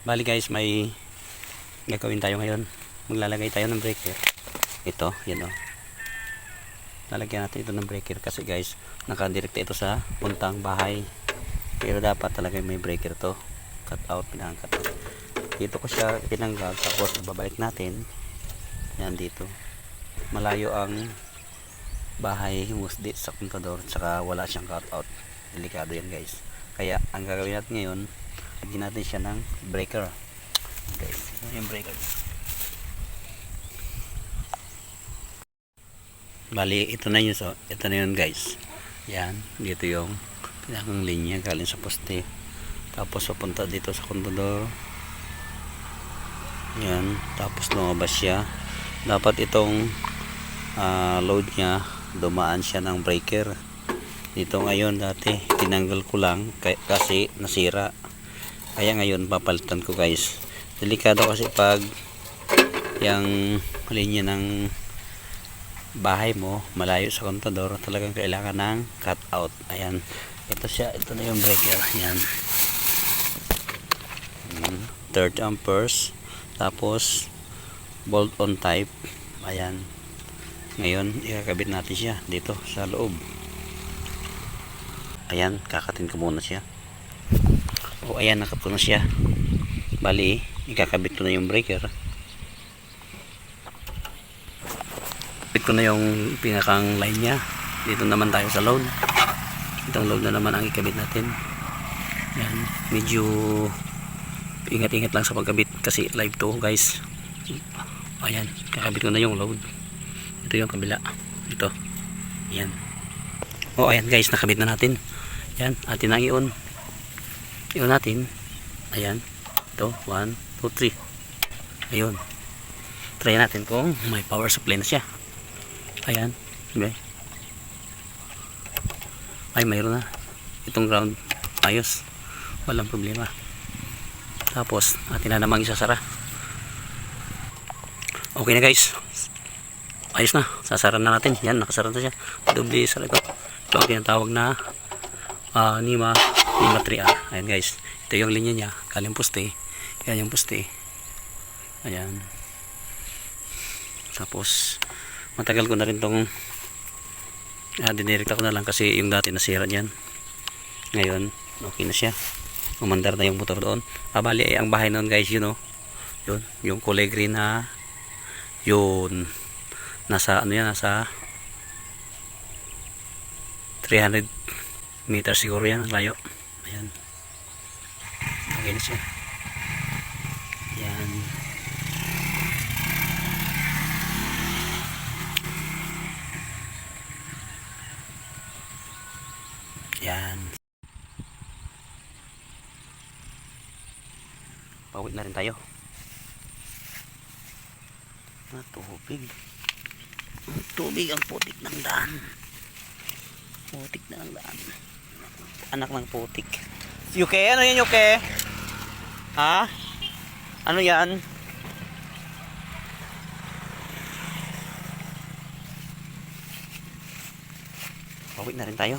Bali guys, may gagawin tayo ngayon. Maglalagay tayo ng breaker. Ito, yan o. Lalagyan natin ito ng breaker kasi guys, nakadirekta ito sa puntang bahay. Pero dapat talaga may breaker to. Cut out, pinang-cut out. Dito ko siya pinanggal, tapos babalik natin. Yan dito. Malayo ang bahay musdi sa kontador, saka wala siyang cut out. Delikado yan guys. Kaya ang gagawin natin ngayon, lagyan natin siya ng breaker. Guys, ito yung breaker. Bali, ito na yun, so ito na yun guys. Yan, dito yung pinakang linya galing sa poste, tapos papunta dito sa kontador. Yan, tapos lumabas siya. Dapat itong load niya dumaan siya ng breaker dito. Ngayon dati tinanggal ko lang kasi nasira, kaya ngayon papalitan ko guys. Delikado kasi pag yung linya ng bahay mo malayo sa kontador, talagang kailangan ng cut out. Ayan, ito siya, ito na yung breaker. Ayan, 30 amperes, tapos bolt on type. Ayan, ngayon ikakabit natin siya dito sa loob. Ayan, kakatin ko muna siya. O ayan, nakato na siya. Bali, ikakabit ko na yung breaker. Kapit ko na yung pinakang line nya. Dito naman tayo sa load. Itong load na naman ang ikabit natin. Yan, medyo ingat-ingat lang sa pagkabit kasi live to guys. Ayan, kakabit ko na yung load. Ito yung kabila. Ito. Ayan. O ayan guys, nakabit na natin. Ayan, atin ang i-on. I-on natin. Ayan. Ito, 1, 2, 3. Ayun. Try natin kung may power supply na siya. Ayan. Okay. Ay, mayroon na. Itong ground. Ayos. Walang problema. Tapos, atin na namang isasara. Okay na guys. Ayos na. Sasara na natin. Yan, nakasara na siya. Doble sara ito. Ito ang tinatawag na Nima 3R. Ayan guys. Ito yung linya niya. Galing poste. Yan yung poste. Ayan. Tapos, matagal ko na rin itong dinirekta ko na lang kasi yung dati nasira niyan. Ngayon, okay na siya. Umandar na yung motor doon. Bali ay ang bahay noon guys, yun o. Yun, yung kulay green na yun. Nasa ano yan, nasa 300 meters siguro yan, layo. Ayan. Okay na siya. Ayan. Ayan. Pauwi na rin tayo. Tubig. Tubig ang putik ng daan. Putik na ng daan. Anak ng putik. Yuke? Ano yan Yuke? Ha? Ano yan? Pauwi na rin tayo.